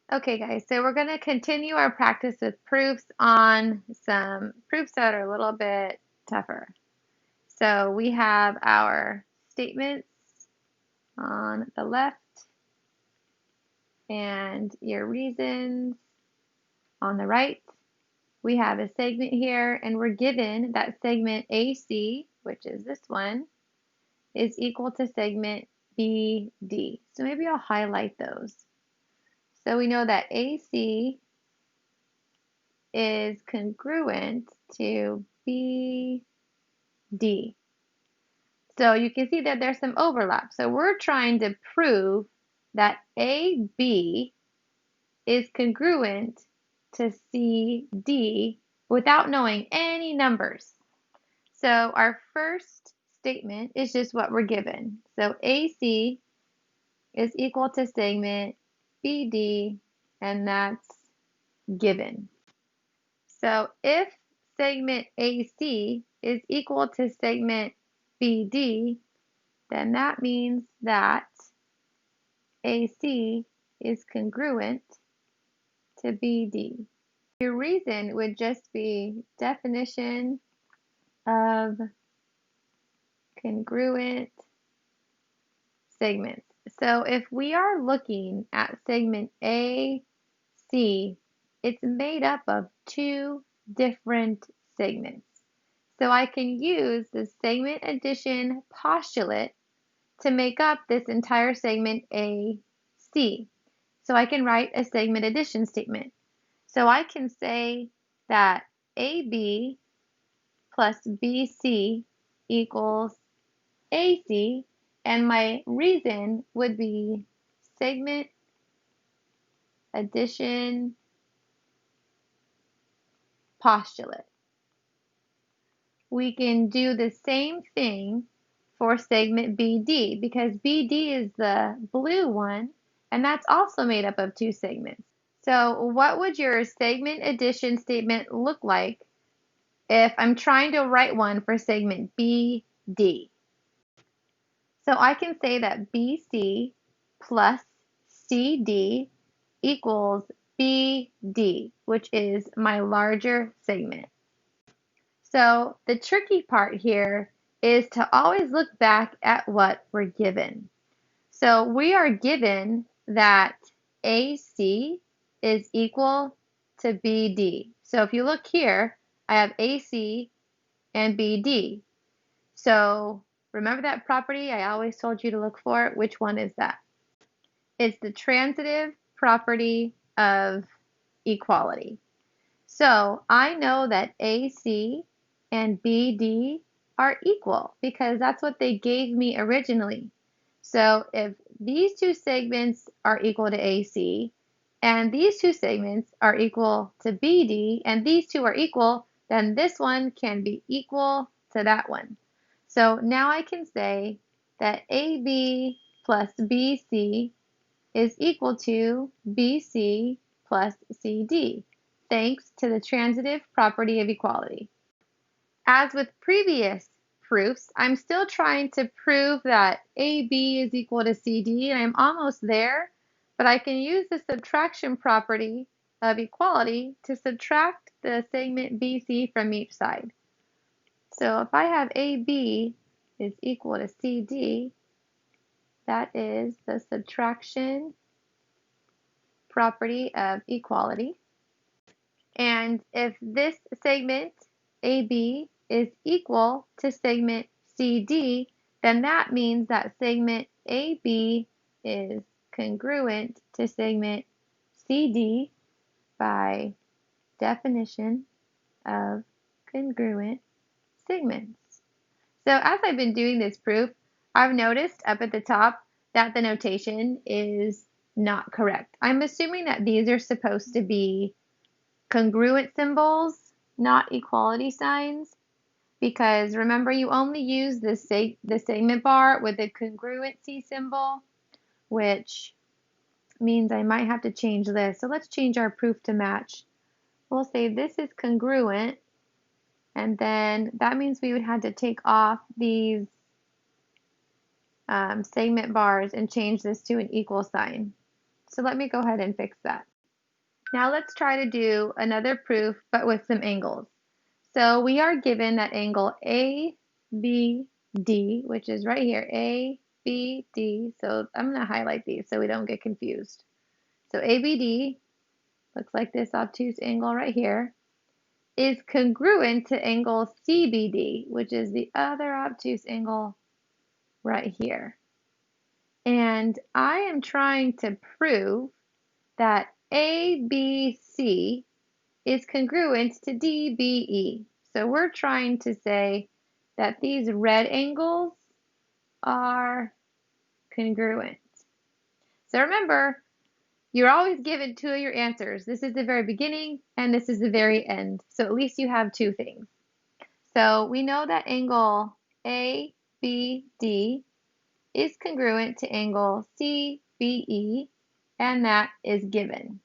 Okay, guys, so we're going to continue our practice with proofs on some proofs that are a little bit tougher. So we have our statements on the left and your reasons on the right. We have a segment here, and we're given that segment AC, which is this one, is equal to segment BD. So maybe I'll highlight those. So we know that AC is congruent to BD. So you can see that there's some overlap. So we're trying to prove that AB is congruent to CD without knowing any numbers. So our first statement is just what we're given. So AC is equal to segment BD, and that's given. So if segment AC is equal to segment BD, then that means that AC is congruent to BD. Your reason would just be definition of congruent segments. So if we are looking at segment AC, it's made up of two different segments. So I can use the segment addition postulate to make up this entire segment AC. So I can write a segment addition statement. So I can say that AB plus BC equals AC, and my reason would be segment addition postulate. We can do the same thing for segment BD because BD is the blue one, and that's also made up of two segments. So what would your segment addition statement look like if I'm trying to write one for segment BD? So I can say that BC plus CD equals BD, which is my larger segment. So the tricky part here is to always look back at what we're given. So we are given that AC is equal to BD. So if you look here, I have AC and BD. So remember that property I always told you to look for? Which one is that? It's the transitive property of equality. So I know that AC and BD are equal because that's what they gave me originally. So if these two segments are equal to AC and these two segments are equal to BD and these two are equal, then this one can be equal to that one. So now I can say that AB plus BC is equal to BC plus CD, thanks to the transitive property of equality. As with previous proofs, I'm still trying to prove that AB is equal to CD, and I'm almost there, but I can use the subtraction property of equality to subtract the segment BC from each side. So if I have AB is equal to CD, that is the subtraction property of equality. And if this segment AB is equal to segment CD, then that means that segment AB is congruent to segment CD by definition of congruent segments. So as I've been doing this proof, I've noticed up at the top that the notation is not correct. I'm assuming that these are supposed to be congruent symbols, not equality signs, because remember you only use the segment bar with the congruency symbol, which means I might have to change this. So let's change our proof to match. We'll say this is congruent, and then that means we would have to take off these segment bars and change this to an equal sign. So let me go ahead and fix that. Now let's try to do another proof, but with some angles. So we are given that angle ABD, which is right here, ABD. So I'm going to highlight these so we don't get confused. So ABD looks like this obtuse angle right here, is congruent to angle CBD, which is the other obtuse angle right here. And I am trying to prove that ABC is congruent to DBE. So we're trying to say that these red angles are congruent. So remember, you're always given two of your answers. This is the very beginning and this is the very end. So at least you have two things. So we know that angle ABD is congruent to angle CBE, and that is given.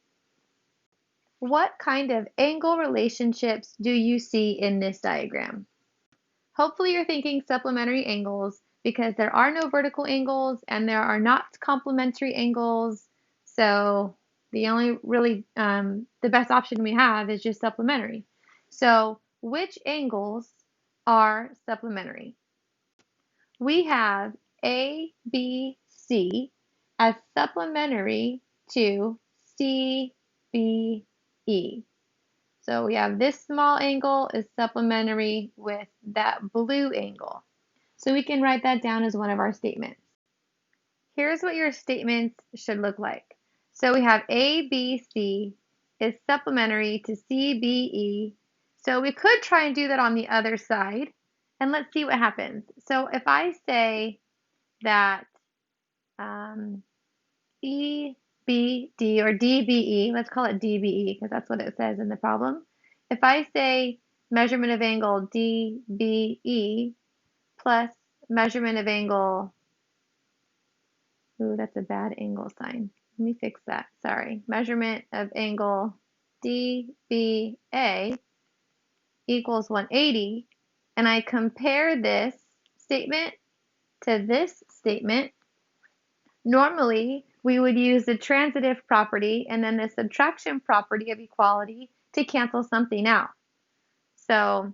What kind of angle relationships do you see in this diagram? Hopefully you're thinking supplementary angles because there are no vertical angles and there are not complementary angles. So the only really, the best option we have is just supplementary. So which angles are supplementary? We have ABC as supplementary to CBE. So we have this small angle is supplementary with that blue angle. So we can write that down as one of our statements. Here's what your statements should look like. So we have ABC is supplementary to CBE. So we could try and do that on the other side. And let's see what happens. So if I say that EBD or DBE, let's call it DBE because that's what it says in the problem. If I say measurement of angle DBE plus measurement of angle, ooh, that's a bad angle sign. Let me fix that, sorry. Measurement of angle DBA equals 180, and I compare this statement to this statement, normally we would use the transitive property and then the subtraction property of equality to cancel something out. So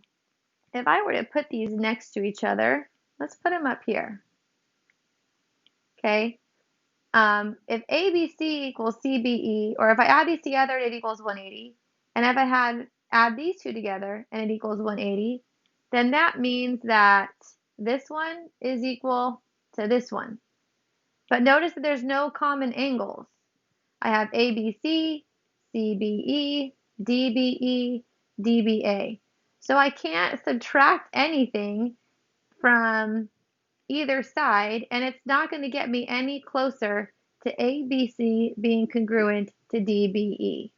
if I were to put these next to each other, let's put them up here. Okay, if ABC equals CBE, or if I add these together, it equals 180. And if I add these two together and it equals 180, then that means that this one is equal to this one. But notice that there's no common angles. I have ABC, CBE, DBE, DBA. So I can't subtract anything from either side, and it's not going to get me any closer to ABC being congruent to DBE.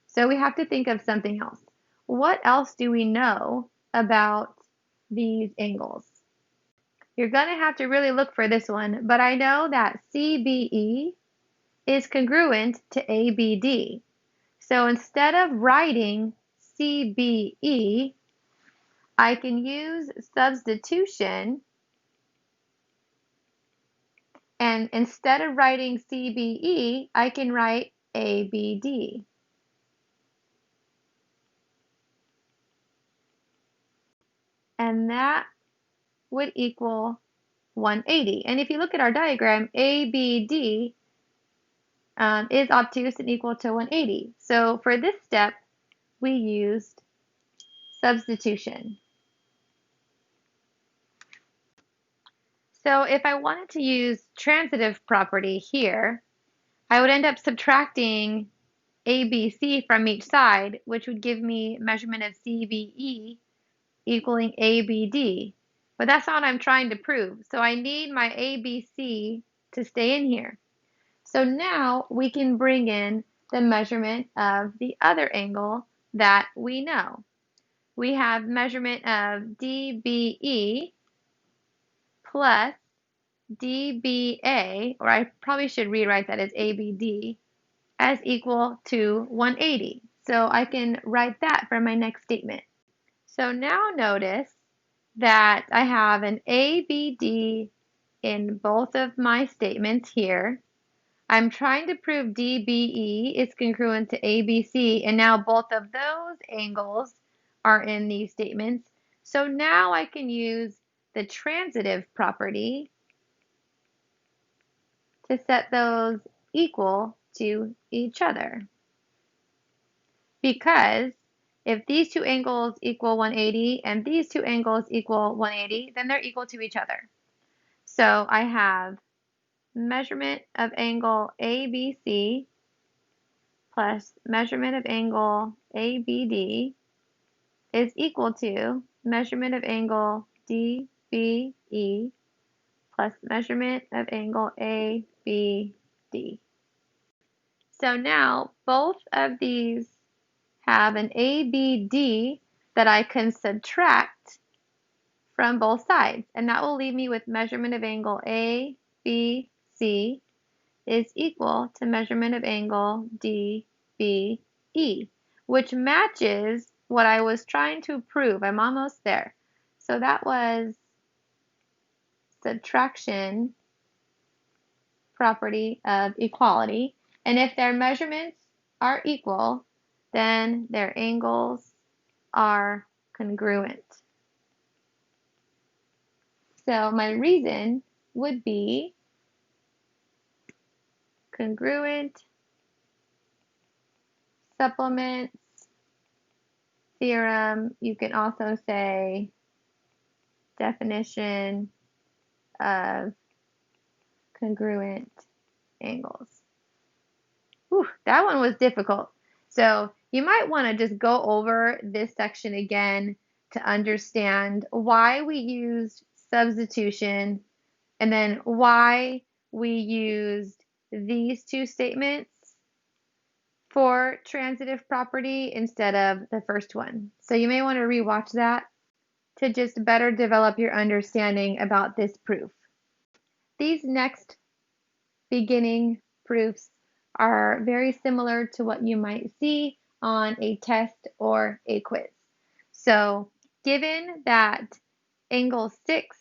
So we have to think of something else. What else do we know about these angles? You're going to have to really look for this one, but I know that CBE is congruent to ABD. So instead of writing CBE, I can use substitution, and instead of writing CBE, I can write ABD. And that would equal 180. And if you look at our diagram, ABD is obtuse and equal to 180. So for this step, we used substitution. So if I wanted to use transitive property here, I would end up subtracting ABC from each side, which would give me measurement of CBE equaling ABD. But that's not what I'm trying to prove. So I need my ABC to stay in here. So now we can bring in the measurement of the other angle that we know. We have measurement of DBE plus DBA, or I probably should rewrite that as ABD, as equal to 180. So I can write that for my next statement. So now notice that I have an ABD in both of my statements here. I'm trying to prove DBE is congruent to ABC, and now both of those angles are in these statements. So now I can use the transitive property to set those equal to each other. Because if these two angles equal 180 and these two angles equal 180, then they're equal to each other. So I have measurement of angle ABC plus measurement of angle ABD is equal to measurement of angle DBE plus measurement of angle ABD. So now both of these have an ABD that I can subtract from both sides, and that will leave me with measurement of angle ABC is equal to measurement of angle DBE, which matches what I was trying to prove. I'm almost there. So that was subtraction property of equality. And if their measurements are equal, then their angles are congruent. So my reason would be congruent supplements theorem. You can also say definition of congruent angles. Whew, that one was difficult. So you might want to just go over this section again to understand why we used substitution and then why we used these two statements for transitive property instead of the first one. So you may want to rewatch that to just better develop your understanding about this proof. These next beginning proofs are very similar to what you might see on a test or a quiz. So given that angle 6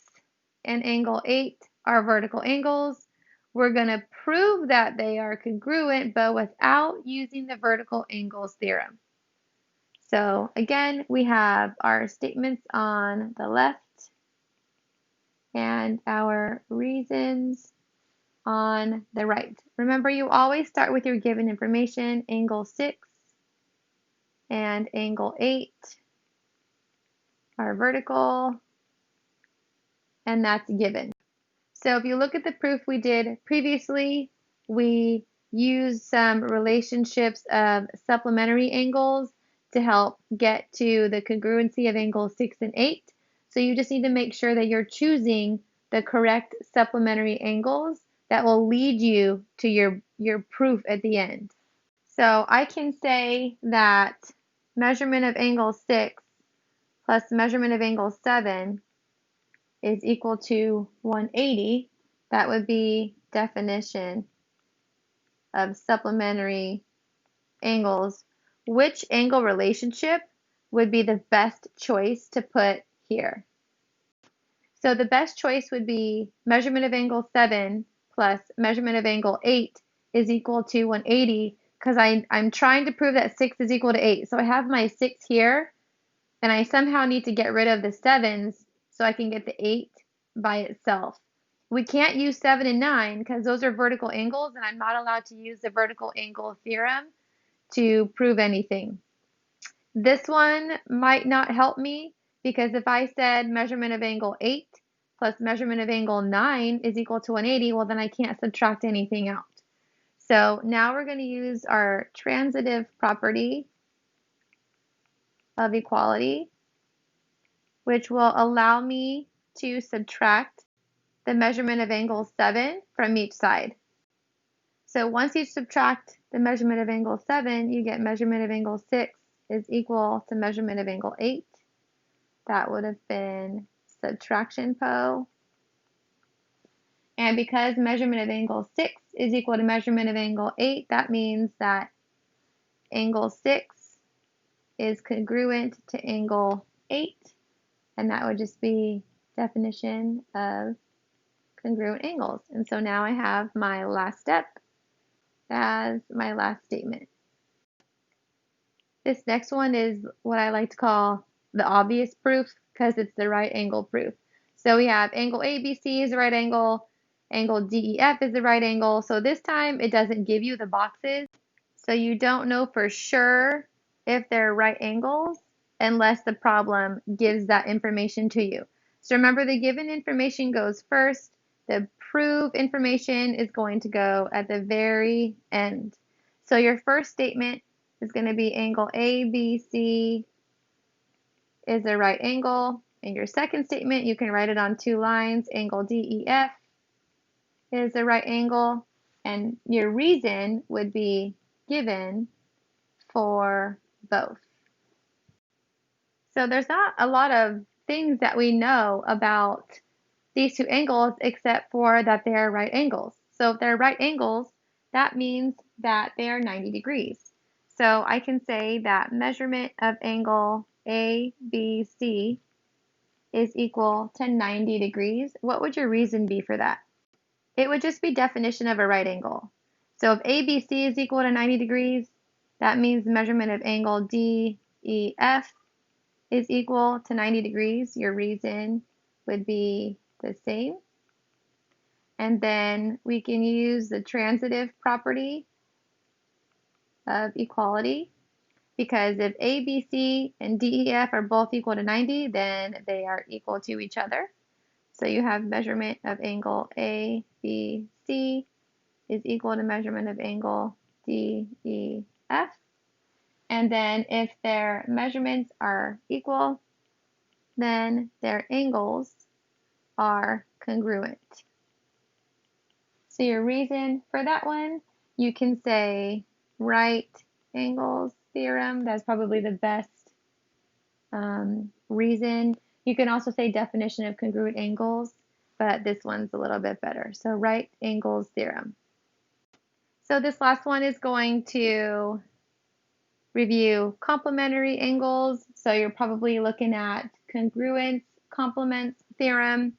and angle 8 are vertical angles, we're going to prove that they are congruent, but without using the vertical angles theorem. So again, we have our statements on the left and our reasons on the right. Remember, you always start with your given information. Angle 6 and angle 8 are vertical, and that's given. So if you look at the proof we did previously, we used some relationships of supplementary angles to help get to the congruency of angles 6 and 8. So you just need to make sure that you're choosing the correct supplementary angles that will lead you to your proof at the end. So I can say that measurement of angle 6 plus measurement of angle 7 is equal to 180. That would be definition of supplementary angles. Which angle relationship would be the best choice to put here? So the best choice would be measurement of angle 7 plus measurement of angle 8 is equal to 180 because I'm trying to prove that 6 is equal to 8. So I have my 6 here, and I somehow need to get rid of the 7s so I can get the 8 by itself. We can't use 7 and 9 because those are vertical angles, and I'm not allowed to use the vertical angle theorem to prove anything. This one might not help me because if I said measurement of angle 8 plus measurement of angle 9 is equal to 180, well then I can't subtract anything out. So now we're going to use our transitive property of equality, which will allow me to subtract the measurement of angle 7 from each side. So once you subtract the measurement of angle 7, you get measurement of angle 6 is equal to measurement of angle 8. That would have been subtraction PO. And because measurement of angle 6 is equal to measurement of angle 8, that means that angle 6 is congruent to angle 8, and that would just be definition of congruent angles. And so now I have my last step, as my last statement. This next one is what I like to call the obvious proof because it's the right angle proof. So we have angle ABC is the right angle DEF is the right angle. So this time it doesn't give you the boxes. So you don't know for sure if they're right angles unless the problem gives that information to you. So remember, the given information goes first. The prove information is going to go at the very end. So your first statement is going to be angle ABC is a right angle. In your second statement, you can write it on 2 lines. Angle DEF is a right angle. And your reason would be given for both. So there's not a lot of things that we know about these 2 angles except for that they're right angles. So if they're right angles, that means that they are 90 degrees. So I can say that measurement of angle ABC is equal to 90 degrees. What would your reason be for that? It would just be definition of a right angle. So if ABC is equal to 90 degrees, that means the measurement of angle DEF is equal to 90 degrees. Your reason would be the same. And then we can use the transitive property of equality, because if ABC and DEF are both equal to 90, then they are equal to each other. So you have measurement of angle ABC is equal to measurement of angle DEF. And then if their measurements are equal, then their angles are congruent. So your reason for that one, you can say right angles theorem. That's probably the best reason. You can also say definition of congruent angles, but this one's a little bit better. So right angles theorem. So this last one is going to review complementary angles. So you're probably looking at congruence complements theorem.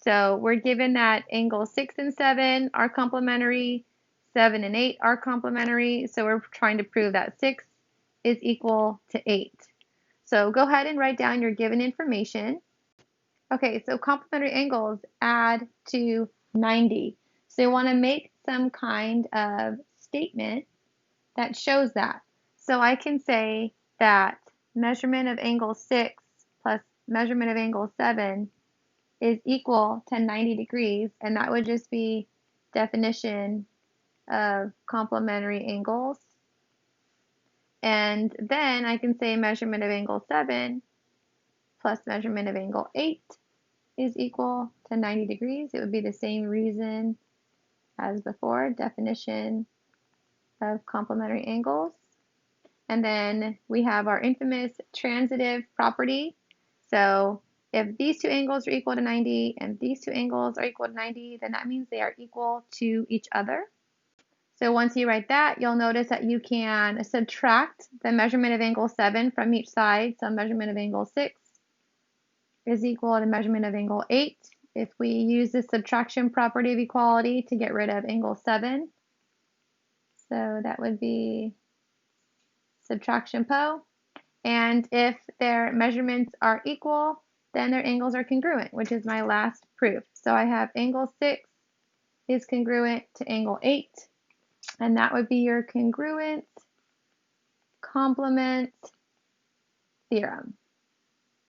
So we're given that angle 6 and 7 are complementary, 7 and 8 are complementary. So we're trying to prove that 6 is equal to 8. So go ahead and write down your given information. Okay, so complementary angles add to 90. So you want to make some kind of statement that shows that. So I can say that measurement of angle 6 plus measurement of angle 7 is equal to 90 degrees, and that would just be definition of complementary angles. And then I can say measurement of angle 7 plus measurement of angle 8 is equal to 90 degrees. It would be the same reason as before, definition of complementary angles. And then we have our infamous transitive property. So if these 2 angles are equal to 90 and these 2 angles are equal to 90, then that means they are equal to each other. So once you write that, you'll notice that you can subtract the measurement of angle 7 from each side. So measurement of angle 6 is equal to measurement of angle 8. If we use the subtraction property of equality to get rid of angle 7, so that would be subtraction PO. And if their measurements are equal, then their angles are congruent, which is my last proof. So I have angle 6 is congruent to angle 8, and that would be your congruent complement theorem.